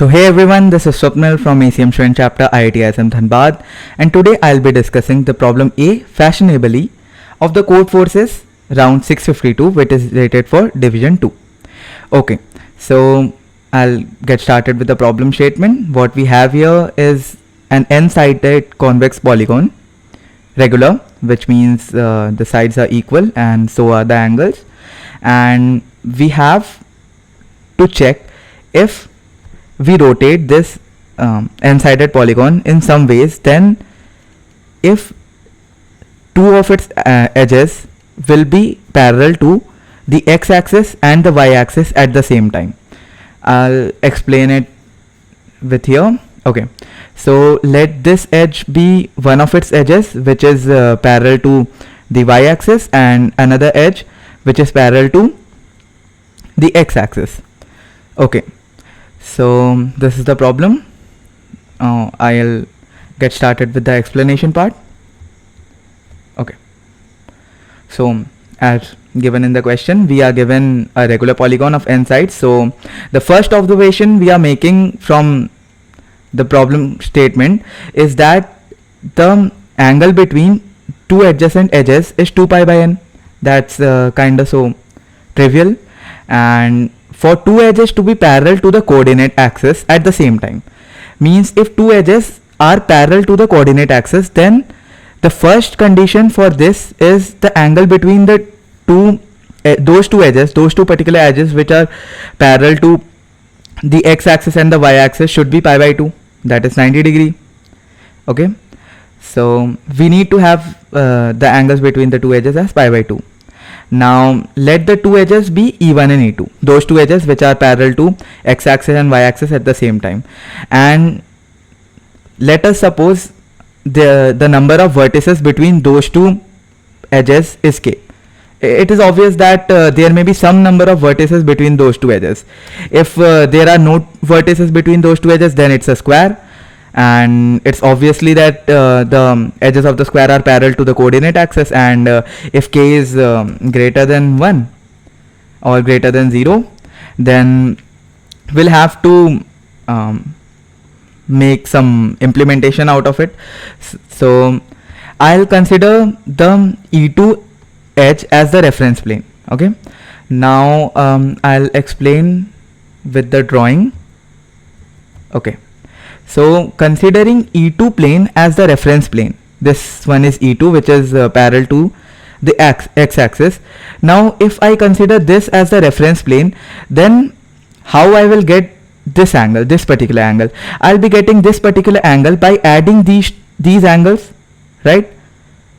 So hey everyone, this is Swapnil from ACM Student Chapter IIT ISM Dhanbad, and today I'll be discussing the problem A fashionably of the code forces round 652, which is rated for division 2. Okay, so I'll get started with the problem statement. What we have here is an n-sided convex polygon, regular, which means the sides are equal and so are the angles, and we have to check if we rotate this n-sided polygon in some ways, then if two of its edges will be parallel to the x-axis and the y-axis at the same time. I'll explain it with here. Okay, so let this edge be one of its edges which is parallel to the y-axis, and another edge which is parallel to the x-axis. Okay, so this is the problem. I'll get started with the explanation part. Okay, so as given in the question, we are given a regular polygon of n sides. So the first observation we are making from the problem statement is that the angle between two adjacent edges is 2 pi by n. That's kind of so trivial, and for two edges to be parallel to the coordinate axis at the same time means if two edges are parallel to the coordinate axis, then the first condition for this is the angle between the those two particular edges which are parallel to the x-axis and the y-axis should be pi by 2, that is 90 degree. Okay, so we need to have the angles between the two edges as pi by 2. Now let the two edges be E1 and E2, those two edges which are parallel to x-axis and y-axis at the same time, and let us suppose the number of vertices between those two edges is k. It is obvious that there may be some number of vertices between those two edges. If there are no vertices between those two edges, then it's a square, and it's obviously that the edges of the square are parallel to the coordinate axis, and if k is greater than 1 or greater than 0, then we'll have to make some implementation out of it. So I'll consider the E2 edge as the reference plane. Okay, now I'll explain with the drawing. Okay, so considering E2 plane as the reference plane, this one is E2 which is parallel to the x-axis. Now if I consider this as the reference plane, then how I will get this angle, this particular angle? I'll be getting this particular angle by adding these angles, right?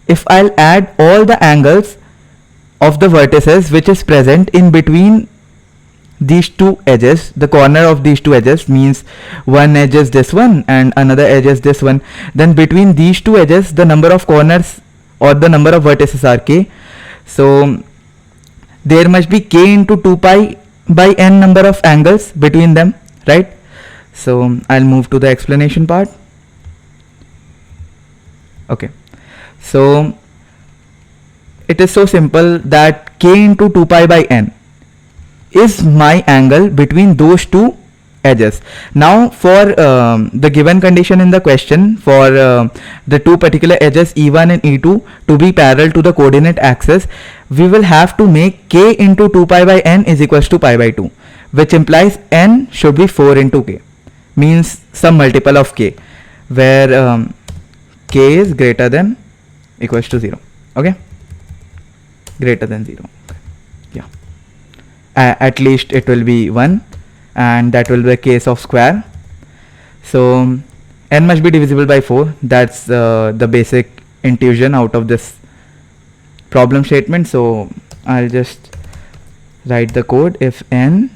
If I'll add all the angles of the vertices which is present in between these two edges, the corner of these two edges means one edge is this one and another edge is this one, then between these two edges the number of corners or the number of vertices are k. So there must be k into 2 pi by n number of angles between them, right? So I'll move to the explanation part. Okay, so it is so simple that k into 2 pi by n is my angle between those two edges. Now for the given condition in the question, for the two particular edges E1 and E2 to be parallel to the coordinate axis, we will have to make k into 2 pi by n is equals to pi by 2, which implies n should be 4 into k, means some multiple of k, where k is greater than equals to 0. Okay, greater than 0. Yeah, at least it will be 1, and that will be a case of square. So n must be divisible by 4. That's the basic intuition out of this problem statement. So I'll just write the code. If n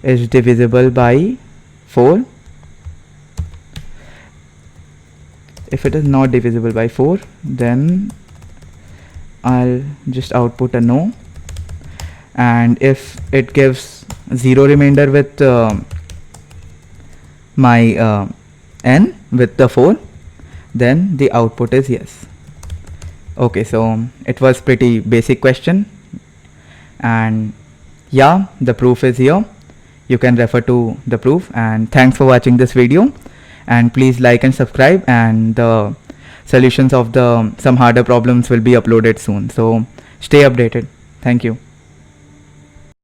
is divisible by 4, if it is not divisible by 4, then I'll just output a no, and if it gives 0 remainder with my n with the 4, then the output is yes. Okay, so it was pretty basic question, and yeah, the proof is here. you can refer to the proof. And thanks for watching this video, and please like and subscribe, and the solutions of the some harder problems will be uploaded soon, so stay updated. Thank you.